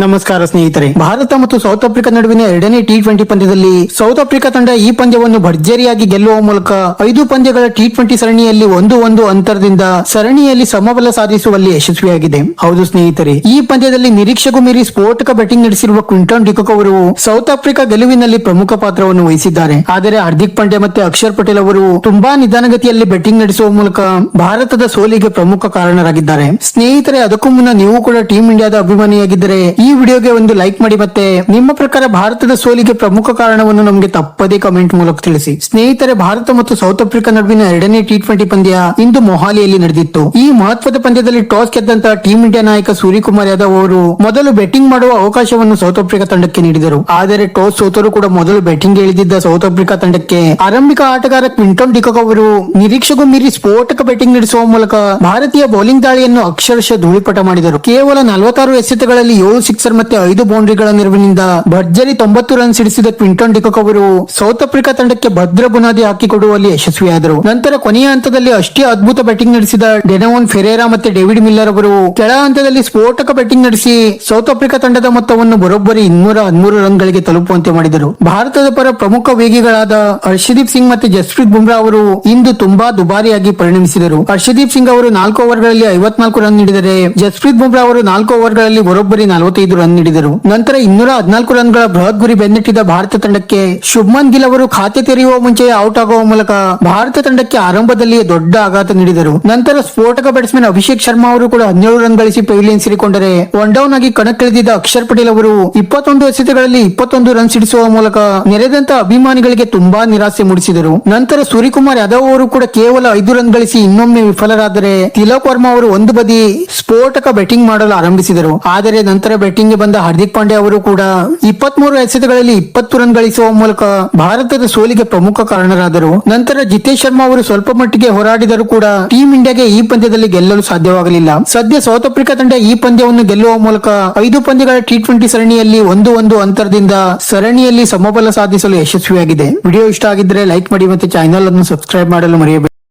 ನಮಸ್ಕಾರ ಸ್ನೇಹಿತರೆ. ಭಾರತ ಮತ್ತು ಸೌತ್ ಆಫ್ರಿಕಾ ನಡುವಿನ ಎರಡನೇ ಟಿ20 ಪಂದ್ಯದಲ್ಲಿ ಸೌತ್ ಆಫ್ರಿಕಾ ತಂಡ ಈ ಪಂದ್ಯವನ್ನು ಭರ್ಜರಿಯಾಗಿ ಗೆಲ್ಲುವ ಮೂಲಕ 5 ಪಂದ್ಯಗಳ ಟಿ20 ಸರಣಿಯಲ್ಲಿ 1-1 ಅಂತರದಿಂದ ಸರಣಿಯಲ್ಲಿ ಸಮಬಲ ಸಾಧಿಸುವಲ್ಲಿ ಯಶಸ್ವಿಯಾಗಿದೆ. ಹೌದು ಸ್ನೇಹಿತರೆ, ಈ ಪಂದ್ಯದಲ್ಲಿ ನಿರೀಕ್ಷೆಗೂ ಮೀರಿ ಸ್ಫೋಟಕ ಬ್ಯಾಟಿಂಗ್ ನಡೆಸಿರುವ ಕ್ವಿಂಟನ್ ಡಿಕಾಕ್ ಅವರು ಸೌತ್ ಆಫ್ರಿಕಾ ಗೆಲುವಿನಲ್ಲಿ ಪ್ರಮುಖ ಪಾತ್ರವನ್ನು ವಹಿಸಿದ್ದಾರೆ. ಆದರೆ ಹಾರ್ದಿಕ್ ಪಾಂಡ್ಯ ಮತ್ತೆ ಅಕ್ಷರ್ ಪಟೇಲ್ ಅವರು ತುಂಬಾ ನಿಧಾನಗತಿಯಲ್ಲಿ ಬ್ಯಾಟಿಂಗ್ ನಡೆಸುವ ಮೂಲಕ ಭಾರತದ ಸೋಲಿಗೆ ಪ್ರಮುಖ ಕಾರಣರಾಗಿದ್ದಾರೆ. ಸ್ನೇಹಿತರೆ, ಅದಕ್ಕೂ ಮುನ್ನ ನೀವು ಕೂಡ ಟೀಮ್ ಇಂಡಿಯಾದ ಅಭಿಮಾನಿಯಾಗಿದ್ದರೆ ಈ ವಿಡಿಯೋಗೆ ಒಂದು ಲೈಕ್ ಮಾಡಿ, ಮತ್ತೆ ನಿಮ್ಮ ಪ್ರಕಾರ ಭಾರತದ ಸೋಲಿಗೆ ಪ್ರಮುಖ ಕಾರಣವನ್ನು ನಮಗೆ ತಪ್ಪದೇ ಕಮೆಂಟ್ ಮೂಲಕ ತಿಳಿಸಿ. ಸ್ನೇಹಿತರೆ, ಭಾರತ ಮತ್ತು ಸೌತ್ ಆಫ್ರಿಕಾ ನಡುವಿನ ಎರಡನೇ ಟಿ20 ಪಂದ್ಯ ಇಂದು ಮೊಹಾಲಿಯಲ್ಲಿ ನಡೆದಿತ್ತು. ಈ ಮಹತ್ವದ ಪಂದ್ಯದಲ್ಲಿ ಟಾಸ್ ಗೆದ್ದಂತಹ ಟೀಂ ಇಂಡಿಯಾ ನಾಯಕ ಸೂರ್ಯಕುಮಾರ್ ಯಾದವ್ ಅವರು ಮೊದಲು ಬ್ಯಾಟಿಂಗ್ ಮಾಡುವ ಅವಕಾಶವನ್ನು ಸೌತ್ ಆಫ್ರಿಕಾ ತಂಡಕ್ಕೆ ನೀಡಿದರು. ಆದರೆ ಟಾಸ್ ಸೋತರೂ ಕೂಡ ಮೊದಲು ಬ್ಯಾಟಿಂಗ್ ಇಳಿದಿದ್ದ ಸೌತ್ ಆಫ್ರಿಕಾ ತಂಡಕ್ಕೆ ಆರಂಭಿಕ ಆಟಗಾರ ಕ್ವಿಂಟನ್ ಡಿಕಾಕ್ ಅವರು ನಿರೀಕ್ಷೆಗೂ ಮೀರಿ ಸ್ಫೋಟಕ ಬ್ಯಾಟಿಂಗ್ ನಡೆಸುವ ಮೂಲಕ ಭಾರತೀಯ ಬೌಲಿಂಗ್ ದಾಳಿಯನ್ನು ಅಕ್ಷರಶಃ ಧೂಳಿಪಟ ಮಾಡಿದರು. ಕೇವಲ 46 ಎಸೆತಗಳಲ್ಲಿ 7 ಸಿಕ್ಸರ್ ಮತ್ತೆ 5 ಬೌಂಡ್ರಿಗಳ ನೆರವಿನಿಂದ ಭರ್ಜರಿ 90 ರನ್ ಸಿಡಿಸಿದ ಕ್ವಿಂಟನ್ ಡಿಕಾಕ್ ಅವರು ಸೌತ್ ಆಫ್ರಿಕಾ ತಂಡಕ್ಕೆ ಭದ್ರ ಬುನಾದಿ ಹಾಕಿಕೊಡುವಲ್ಲಿ ಯಶಸ್ವಿಯಾದರು. ನಂತರ ಕೊನೆಯ ಹಂತದಲ್ಲಿ ಅಷ್ಟೇ ಅದ್ಭುತ ಬ್ಯಾಟಿಂಗ್ ನಡೆಸಿದ ಡೆನೋನ್ ಫೆರೇರಾ ಮತ್ತೆ ಡೇವಿಡ್ ಮಿಲ್ಲರ್ ಅವರು ಕೆಳ ಹಂತದಲ್ಲಿ ಸ್ಫೋಟಕ ಬ್ಯಾಟಿಂಗ್ ನಡೆಸಿ ಸೌತ್ ಆಫ್ರಿಕಾ ತಂಡದ ಮೊತ್ತವನ್ನು ಬರೋಬ್ಬರಿ 213 ರನ್ಗಳಿಗೆ ತಲುಪುವಂತೆ ಮಾಡಿದರು. ಭಾರತದ ಪರ ಪ್ರಮುಖ ವೇಗಿಗಳಾದ ಹರ್ಷದೀಪ್ ಸಿಂಗ್ ಮತ್ತೆ ಜಸ್ಪ್ರೀತ್ ಬುಮ್ರಾ ಅವರು ಇಂದು ತುಂಬಾ ದುಬಾರಿಯಾಗಿ ಪರಿಣಮಿಸಿದರು. ಹರ್ಷದೀಪ್ ಸಿಂಗ್ ಅವರು 4 ಓವರ್ಗಳಲ್ಲಿ 54 ರನ್ ನೀಡಿದರೆ ಜಸ್ಪ್ರೀತ್ ಬುಮ್ರಾ ಅವರು 4 ಓವರ್ಗಳಲ್ಲಿ ಬರೋಬ್ಬರಿ 45 ರನ್ ನೀಡಿದರು. ನಂತರ 214 ರನ್ಗಳ ಬೃಹತ್ ಗುರಿ ಬೆನ್ನಟ್ಟಿದ ಭಾರತ ತಂಡಕ್ಕೆ ಶುಭ್ಮನ್ ಗಿಲ್ ಅವರು ಖಾತೆ ತೆರೆಯುವ ಮುಂಚೆ ಔಟ್ ಆಗುವ ಮೂಲಕ ಭಾರತ ತಂಡಕ್ಕೆ ಆರಂಭದಲ್ಲಿಯೇ ದೊಡ್ಡ ಆಘಾತ ನೀಡಿದರು. ನಂತರ ಸ್ಫೋಟಕ ಬ್ಯಾಟ್ಸ್ಮನ್ ಅಭಿಷೇಕ್ ಶರ್ಮಾ ಅವರು ಕೂಡ 17 ರನ್ ಗಳಿಸಿ ಪೆವಿಲಿಯನ್ ಸೇರಿಕೊಂಡರೆ ಒನ್ ಡೌನ್ ಆಗಿ ಕಣಕ್ಕಿಳಿದಿದ್ದ ಅಕ್ಷರ್ ಪಟೇಲ್ ಅವರು 21 ಎಸೆತಗಳಲ್ಲಿ 21 ರನ್ ಸಿಡಿಸುವ ಮೂಲಕ ನೆರೆದಂತ ಅಭಿಮಾನಿಗಳಿಗೆ ತುಂಬಾ ನಿರಾಸೆ ಮೂಡಿಸಿದರು. ನಂತರ ಸೂರ್ಯಕುಮಾರ್ ಯಾದವ್ ಅವರು ಕೂಡ ಕೇವಲ 5 ರನ್ ಗಳಿಸಿ ಇನ್ನೊಮ್ಮೆ ವಿಫಲರಾದರೆ ತಿಲಕ್ ವರ್ಮಾ ಅವರು ಒಂದು ಬದಿ ಸ್ಫೋಟಕ ಬ್ಯಾಟಿಂಗ್ ಮಾಡಲು ಆರಂಭಿಸಿದರು. ಆದರೆ ನಂತರ ಬ್ಯಾಟಿಂಗ್ ಗೆ ಬಂದ ಹಾರ್ದಿಕ್ ಪಾಂಡ್ಯ ಅವರು ಕೂಡ 23 ಎಸೆತಗಳಲ್ಲಿ 20 ರನ್ ಗಳಿಸುವ ಮೂಲಕ ಭಾರತದ ಸೋಲಿಗೆ ಪ್ರಮುಖ ಕಾರಣರಾದರು. ನಂತರ ಜಿತೇಶ್ ಶರ್ಮಾ ಅವರು ಸ್ವಲ್ಪ ಮಟ್ಟಿಗೆ ಹೋರಾಡಿದರೂ ಕೂಡ ಟೀಂ ಇಂಡಿಯಾಗೆ ಈ ಪಂದ್ಯದಲ್ಲಿ ಗೆಲ್ಲಲು ಸಾಧ್ಯವಾಗಲಿಲ್ಲ. ಸದ್ಯ ಸೌತ್ ಆಫ್ರಿಕಾ ತಂಡ ಈ ಪಂದ್ಯವನ್ನು ಗೆಲ್ಲುವ ಮೂಲಕ 5 ಪಂದ್ಯಗಳ ಟಿ20 ಸರಣಿಯಲ್ಲಿ 1-1 ಅಂತರದಿಂದ ಸರಣಿಯಲ್ಲಿ ಸಮಬಲ ಸಾಧಿಸಲು ಯಶಸ್ವಿಯಾಗಿದೆ. ವಿಡಿಯೋ ಇಷ್ಟ ಆಗಿದ್ದರೆ ಲೈಕ್ ಮಾಡಿ ಮತ್ತೆ ಚಾನೆಲ್ ಅನ್ನು ಸಬ್ಸ್ಕ್ರೈಬ್ ಮಾಡಲು ಮರೆಯಬೇಡಿ.